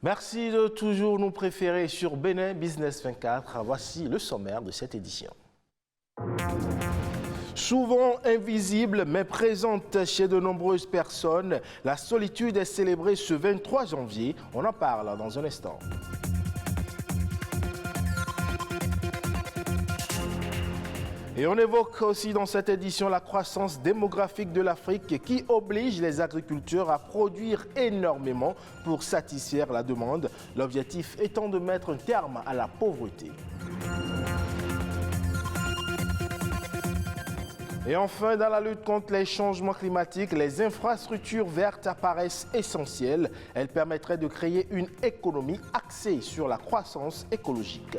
Merci de toujours nous préférer sur Bénin Business 24. Voici le sommaire de cette édition. Souvent invisible mais présente chez de nombreuses personnes, la solitude est célébrée ce 23 janvier. On en parle dans un instant. Et on évoque aussi dans cette édition la croissance démographique de l'Afrique qui oblige les agriculteurs à produire énormément pour satisfaire la demande, l'objectif étant de mettre un terme à la pauvreté. Et enfin, dans la lutte contre les changements climatiques, les infrastructures vertes apparaissent essentielles. Elles permettraient de créer une économie axée sur la croissance écologique.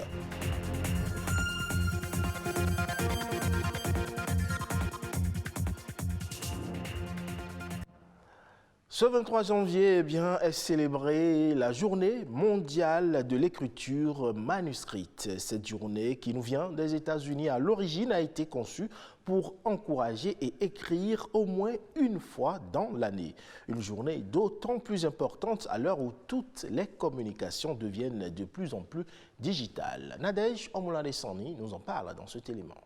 Ce 23 janvier est célébrée la journée mondiale de l'écriture manuscrite. Cette journée qui nous vient des États-Unis à l'origine a été conçue pour encourager et écrire au moins une fois dans l'année. Une journée d'autant plus importante à l'heure où toutes les communications deviennent de plus en plus digitales. Nadège Omoladesani nous en parle dans cet élément.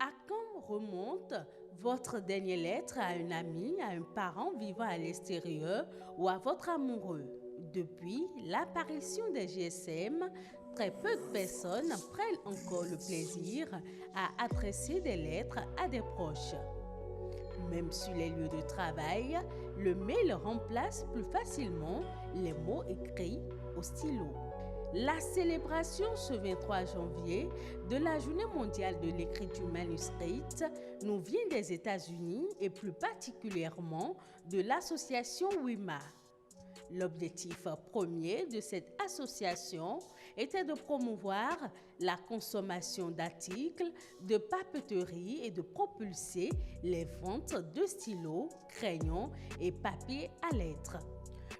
À quand remonte votre dernière lettre à un ami, à un parent vivant à l'extérieur ou à votre amoureux? Depuis l'apparition des GSM, très peu de personnes prennent encore le plaisir à adresser des lettres à des proches. Même sur les lieux de travail, le mail remplace plus facilement les mots écrits au stylo. La célébration ce 23 janvier de la Journée mondiale de l'écriture manuscrite nous vient des États-Unis et plus particulièrement de l'association WIMA. L'objectif premier de cette association était de promouvoir la consommation d'articles de papeterie et de propulser les ventes de stylos, crayons et papier à lettres.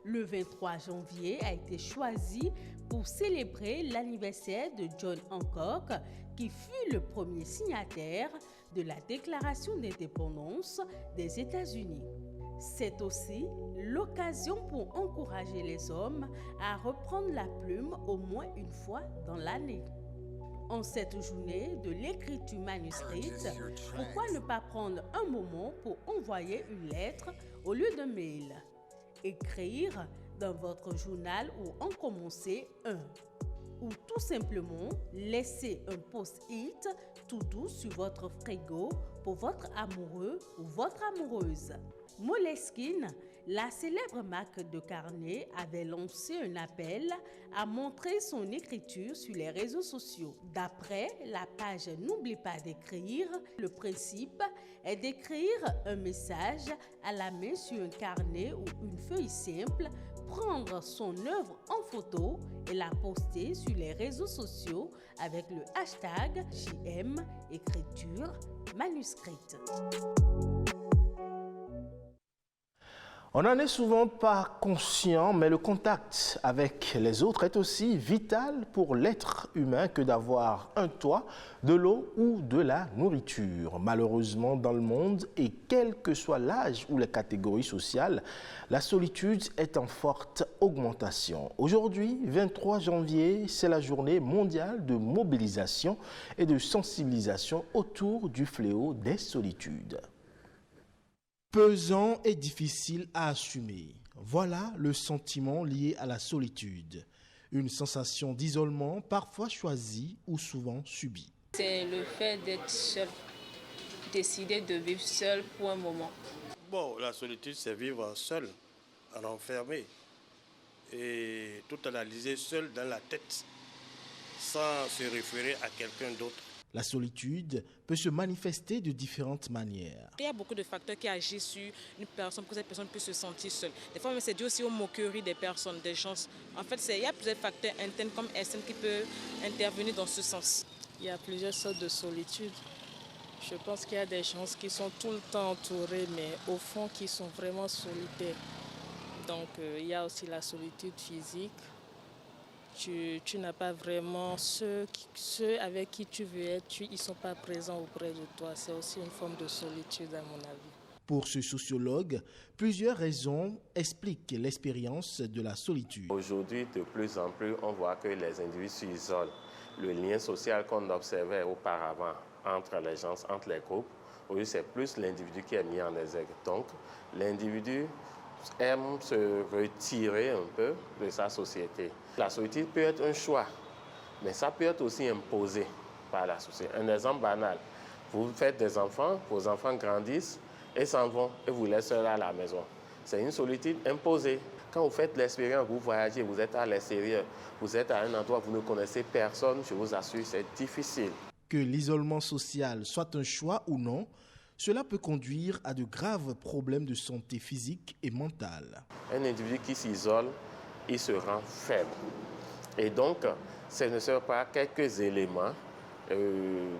Le 23 janvier a été choisi pour célébrer l'anniversaire de John Hancock, qui fut le premier signataire de la Déclaration d'indépendance des États-Unis. C'est aussi l'occasion pour encourager les hommes à reprendre la plume au moins une fois dans l'année. En cette journée de l'écriture manuscrite, pourquoi ne pas prendre un moment pour envoyer une lettre au lieu d'un mail? Écrire dans votre journal ou en commencer un. Ou tout simplement laisser un post-it tout doux sur votre frigo pour votre amoureux ou votre amoureuse. Moleskine, la célèbre marque de carnet, avait lancé un appel à montrer son écriture sur les réseaux sociaux. D'après la page N'oublie pas d'écrire, le principe est d'écrire un message à la main sur un carnet ou une feuille simple, prendre son œuvre en photo et la poster sur les réseaux sociaux avec le hashtag JM écriture manuscrite. On n'en est souvent pas conscient, mais le contact avec les autres est aussi vital pour l'être humain que d'avoir un toit, de l'eau ou de la nourriture. Malheureusement, dans le monde, et quel que soit l'âge ou les catégories sociales, la solitude est en forte augmentation. Aujourd'hui, 23 janvier, c'est la journée mondiale de mobilisation et de sensibilisation autour du fléau des solitudes. Pesant et difficile à assumer. Voilà le sentiment lié à la solitude. Une sensation d'isolement parfois choisie ou souvent subie. C'est le fait d'être seul, décider de vivre seul pour un moment. Bon, la solitude, c'est vivre seul, renfermé et tout analyser seul dans la tête, sans se référer à quelqu'un d'autre. La solitude peut se manifester de différentes manières. Il y a beaucoup de facteurs qui agissent sur une personne pour que cette personne puisse se sentir seule. Des fois, c'est dû aussi aux moqueries des personnes, des gens. En fait, il y a plusieurs facteurs internes comme externes qui peuvent intervenir dans ce sens. Il y a plusieurs sortes de solitude. Je pense qu'il y a des gens qui sont tout le temps entourés, mais au fond, qui sont vraiment solitaires. Donc, il y a aussi la solitude physique. Tu n'as pas vraiment ceux avec qui tu veux être, ils ne sont pas présents auprès de toi. C'est aussi une forme de solitude à mon avis. Pour ce sociologue, plusieurs raisons expliquent l'expérience de la solitude. Aujourd'hui, de plus en plus, on voit que les individus s'isolent. Le lien social qu'on observait auparavant entre les gens, entre les groupes, aujourd'hui, c'est plus l'individu qui est mis en exergue. Donc, l'individu aime se retirer un peu de sa société. La solitude peut être un choix, mais ça peut être aussi imposé par la société. Un exemple banal, vous faites des enfants, vos enfants grandissent et s'en vont et vous laissez seuls à la maison. C'est une solitude imposée. Quand vous faites l'expérience, vous voyagez, vous êtes à l'extérieur, vous êtes à un endroit où vous ne connaissez personne, je vous assure, c'est difficile. Que l'isolement social soit un choix ou non, cela peut conduire à de graves problèmes de santé physique et mentale. Un individu qui s'isole, il se rend faible. Et donc, ce ne sont pas quelques éléments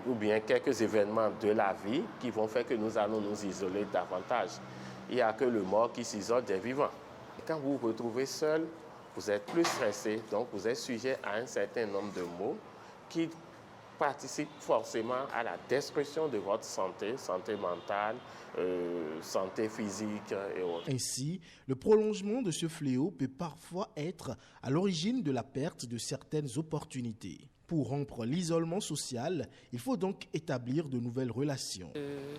ou bien quelques événements de la vie qui vont faire que nous allons nous isoler davantage. Il n'y a que le mort qui s'isole des vivants. Quand vous vous retrouvez seul, vous êtes plus stressé, donc vous êtes sujet à un certain nombre de maux qui participent forcément à la destruction de votre santé, santé mentale, santé physique et autres. Ainsi, le prolongement de ce fléau peut parfois être à l'origine de la perte de certaines opportunités. Pour rompre l'isolement social, il faut donc établir de nouvelles relations.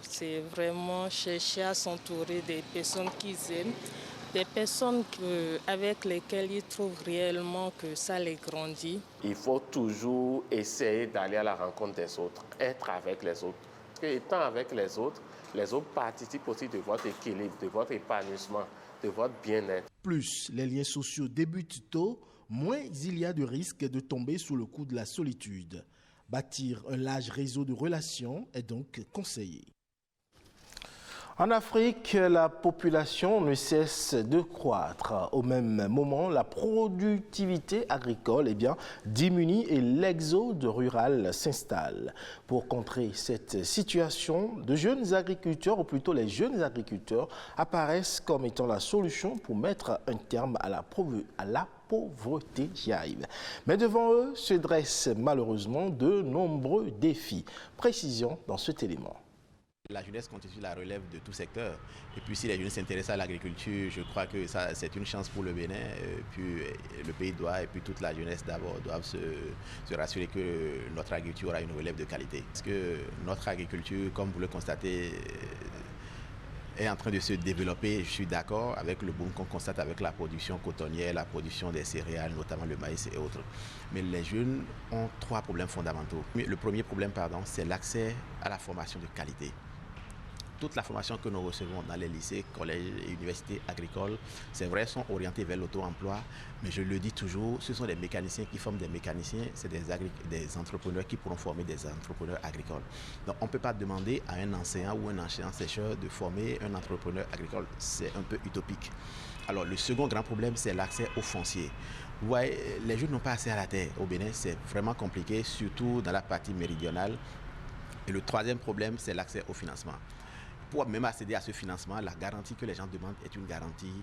C'est vraiment chercher à s'entourer des personnes qu'ils aiment, des personnes avec lesquelles ils trouvent réellement que ça les grandit. Il faut toujours essayer d'aller à la rencontre des autres, être avec les autres. Parce que étant avec les autres participent aussi de votre équilibre, de votre épanouissement, de votre bien-être. Plus les liens sociaux débutent tôt, moins il y a de risques de tomber sous le coup de la solitude. Bâtir un large réseau de relations est donc conseillé. En Afrique, la population ne cesse de croître. Au même moment, la productivité agricole diminue et l'exode rural s'installe. Pour contrer cette situation, de jeunes agriculteurs, ou plutôt les jeunes agriculteurs, apparaissent comme étant la solution pour mettre un terme à la pauvreté. J'y arrive. Mais devant eux se dressent malheureusement de nombreux défis. Précision dans cet élément. La jeunesse constitue la relève de tout secteur. Et puis si les jeunes s'intéressent à l'agriculture, je crois que ça, c'est une chance pour le Bénin. Puis le pays doit, et puis toute la jeunesse d'abord, doivent se rassurer que notre agriculture aura une relève de qualité. Parce que notre agriculture, comme vous le constatez, est en train de se développer. Je suis d'accord avec le boom qu'on constate avec la production cotonnière, la production des céréales, notamment le maïs et autres. Mais les jeunes ont trois problèmes fondamentaux. Le premier problème, c'est l'accès à la formation de qualité. Toute la formation que nous recevons dans les lycées, collèges et universités agricoles, c'est vrai, sont orientées vers l'auto-emploi, mais je le dis toujours, ce sont des mécaniciens qui forment des mécaniciens, c'est des entrepreneurs qui pourront former des entrepreneurs agricoles. Donc on ne peut pas demander à un enseignant ou un enseignant-chercheur de former un entrepreneur agricole, c'est un peu utopique. Alors le second grand problème, c'est l'accès au foncier. Vous voyez, les jeunes n'ont pas accès à la terre. Au Bénin, c'est vraiment compliqué, surtout dans la partie méridionale. Et le troisième problème, c'est l'accès au financement. Pour même accéder à ce financement, la garantie que les gens demandent est une garantie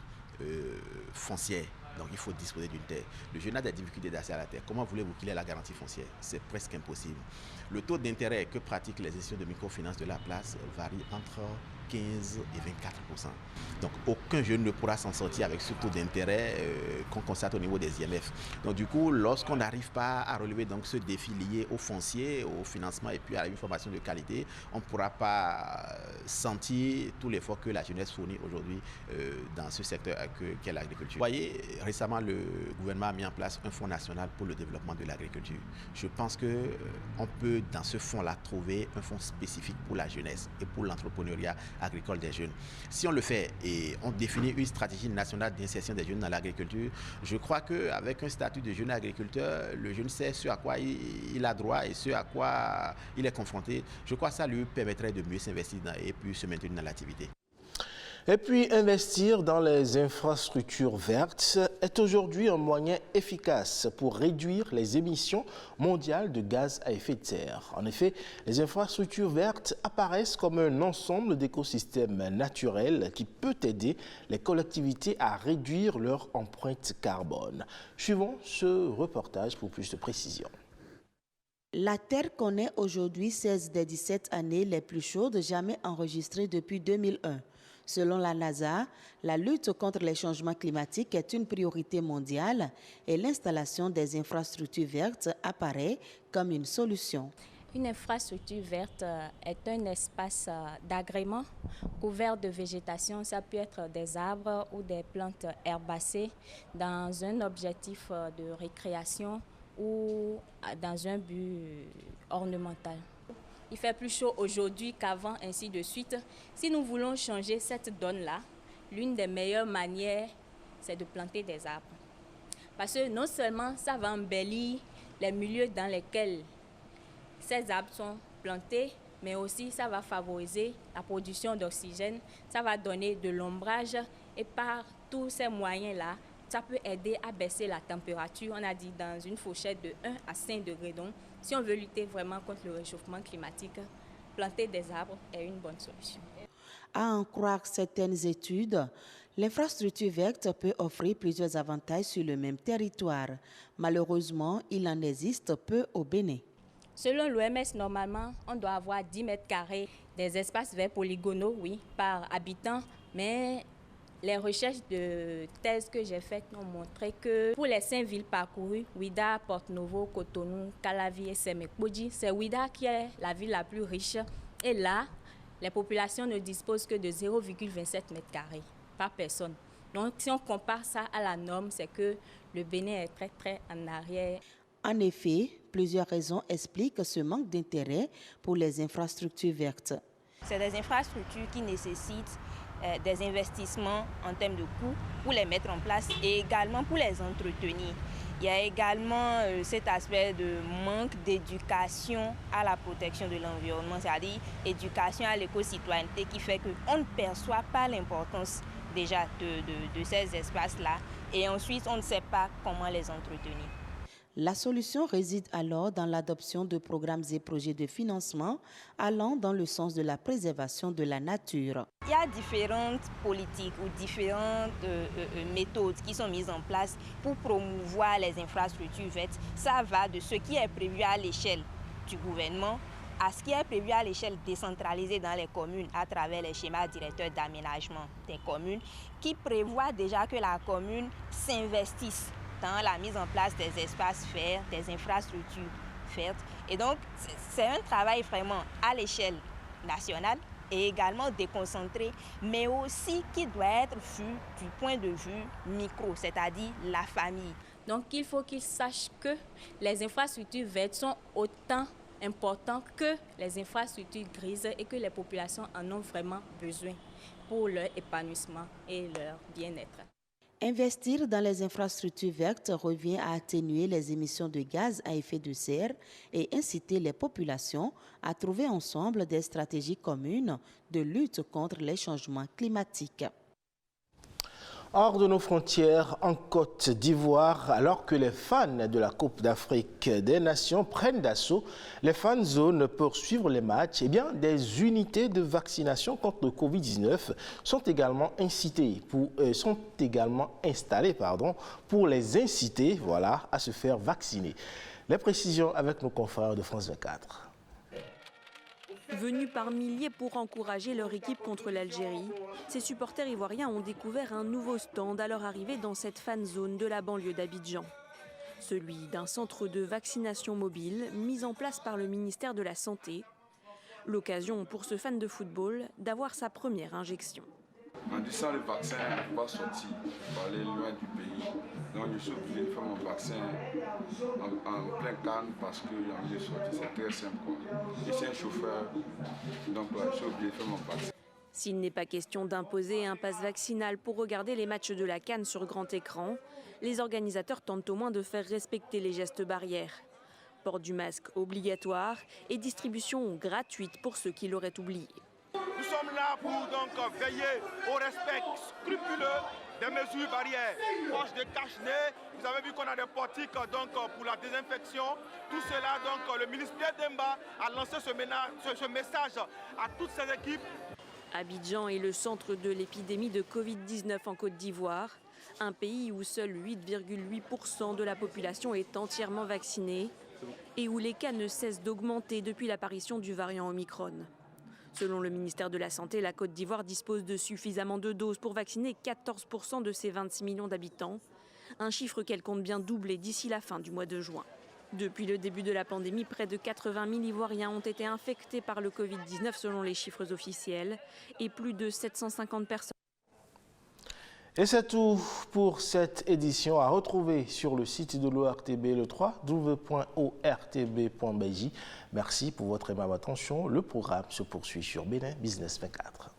foncière. Donc il faut disposer d'une terre. Le jeune a des difficultés d'accès à la terre. Comment voulez-vous qu'il ait la garantie foncière? C'est presque impossible. Le taux d'intérêt que pratiquent les institutions de microfinance de la place varie entre 15 et 24%. Donc aucun jeune ne pourra s'en sortir avec ce taux d'intérêt qu'on constate au niveau des IMF. Donc du coup, lorsqu'on n'arrive pas à relever donc, ce défi lié au foncier, au financement et puis à une formation de qualité, on ne pourra pas sentir tout l'effort que la jeunesse fournit aujourd'hui dans ce secteur qu'est l'agriculture. Vous voyez, récemment, le gouvernement a mis en place un fonds national pour le développement de l'agriculture. Je pense qu'on peut, dans ce fonds-là, trouver un fonds spécifique pour la jeunesse et pour l'entrepreneuriat agricole des jeunes. Si on le fait et on définit une stratégie nationale d'insertion des jeunes dans l'agriculture, je crois qu'avec un statut de jeune agriculteur, le jeune sait ce à quoi il a droit et ce à quoi il est confronté. Je crois que ça lui permettrait de mieux s'investir et puis se maintenir dans l'activité. Et puis, investir dans les infrastructures vertes est aujourd'hui un moyen efficace pour réduire les émissions mondiales de gaz à effet de serre. En effet, les infrastructures vertes apparaissent comme un ensemble d'écosystèmes naturels qui peut aider les collectivités à réduire leur empreinte carbone. Suivons ce reportage pour plus de précision. La Terre connaît aujourd'hui 16 des 17 années les plus chaudes jamais enregistrées depuis 2001. Selon la NASA, la lutte contre les changements climatiques est une priorité mondiale et l'installation des infrastructures vertes apparaît comme une solution. Une infrastructure verte est un espace d'agrément couvert de végétation. Ça peut être des arbres ou des plantes herbacées dans un objectif de récréation ou dans un but ornemental. Il fait plus chaud aujourd'hui qu'avant, ainsi de suite. Si nous voulons changer cette donne-là, l'une des meilleures manières, c'est de planter des arbres. Parce que non seulement ça va embellir les milieux dans lesquels ces arbres sont plantés, mais aussi ça va favoriser la production d'oxygène, ça va donner de l'ombrage et par tous ces moyens-là, ça peut aider à baisser la température, on a dit dans une fourchette de 1 à 5 degrés. Donc, si on veut lutter vraiment contre le réchauffement climatique, planter des arbres est une bonne solution. À en croire certaines études, l'infrastructure verte peut offrir plusieurs avantages sur le même territoire. Malheureusement, il en existe peu au Bénin. Selon l'OMS, normalement, on doit avoir 10 mètres carrés des espaces verts polygonaux, oui, par habitant, mais les recherches de thèse que j'ai faites ont montré que pour les 5 villes parcourues, Ouidah, Porto-Novo, Cotonou, Calavi et Sémékbodji, c'est Ouidah qui est la ville la plus riche. Et là, les populations ne disposent que de 0,27 mètres carrés par personne. Donc, si on compare ça à la norme, c'est que le Bénin est très en arrière. En effet, plusieurs raisons expliquent ce manque d'intérêt pour les infrastructures vertes. C'est des infrastructures qui nécessitent des investissements en termes de coûts pour les mettre en place et également pour les entretenir. Il y a également cet aspect de manque d'éducation à la protection de l'environnement, c'est-à-dire éducation à l'éco-citoyenneté qui fait qu'on ne perçoit pas l'importance déjà de ces espaces-là et ensuite on ne sait pas comment les entretenir. La solution réside alors dans l'adoption de programmes et projets de financement allant dans le sens de la préservation de la nature. Il y a différentes politiques ou différentes méthodes qui sont mises en place pour promouvoir les infrastructures vertes. Ça va de ce qui est prévu à l'échelle du gouvernement à ce qui est prévu à l'échelle décentralisée dans les communes à travers les schémas directeurs d'aménagement des communes qui prévoient déjà que la commune s'investisse dans la mise en place des espaces verts, des infrastructures vertes. Et donc, c'est un travail vraiment à l'échelle nationale et également déconcentré, mais aussi qui doit être vu du point de vue micro, c'est-à-dire la famille. Donc, il faut qu'ils sachent que les infrastructures vertes sont autant importantes que les infrastructures grises et que les populations en ont vraiment besoin pour leur épanouissement et leur bien-être. Investir dans les infrastructures vertes revient à atténuer les émissions de gaz à effet de serre et inciter les populations à trouver ensemble des stratégies communes de lutte contre les changements climatiques. Hors de nos frontières, en Côte d'Ivoire, alors que les fans de la Coupe d'Afrique des Nations prennent d'assaut les fan zones pour suivre les matchs, eh bien, des unités de vaccination contre le Covid-19 sont également installées pour les inciter à se faire vacciner. Les précisions avec nos confrères de France 24. Venus par milliers pour encourager leur équipe contre l'Algérie, ces supporters ivoiriens ont découvert un nouveau stand à leur arrivée dans cette fan zone de la banlieue d'Abidjan. Celui d'un centre de vaccination mobile mis en place par le ministère de la Santé. L'occasion pour ce fan de football d'avoir sa première injection. En disant le vaccin, on ne peut pas sortir, pour aller loin du pays. Donc je suis obligé de faire mon vaccin en plein calme parce que j'ai envie de sortir. C'est très simple. Je suis un chauffeur, donc je suis obligé de faire mon vaccin. S'il n'est pas question d'imposer un pass vaccinal pour regarder les matchs de la CAN sur grand écran, les organisateurs tentent au moins de faire respecter les gestes barrières. Port du masque obligatoire et distribution gratuite pour ceux qui l'auraient oublié. Nous sommes là pour donc veiller au respect scrupuleux des mesures barrières. Poche de cache-nez, vous avez vu qu'on a des portiques donc pour la désinfection. Tout cela, donc le ministre Pierre Demba a lancé ce message à toutes ses équipes. Abidjan est le centre de l'épidémie de Covid-19 en Côte d'Ivoire, un pays où seul 8,8% de la population est entièrement vaccinée et où les cas ne cessent d'augmenter depuis l'apparition du variant Omicron. Selon le ministère de la Santé, la Côte d'Ivoire dispose de suffisamment de doses pour vacciner 14% de ses 26 millions d'habitants, un chiffre qu'elle compte bien doubler d'ici la fin du mois de juin. Depuis le début de la pandémie, près de 80 000 Ivoiriens ont été infectés par le Covid-19 selon les chiffres officiels et plus de 750 personnes. Et c'est tout pour cette édition à retrouver sur le site de l'ORTB, le www.ortb.bj. Merci pour votre aimable attention. Le programme se poursuit sur Bénin Business 24.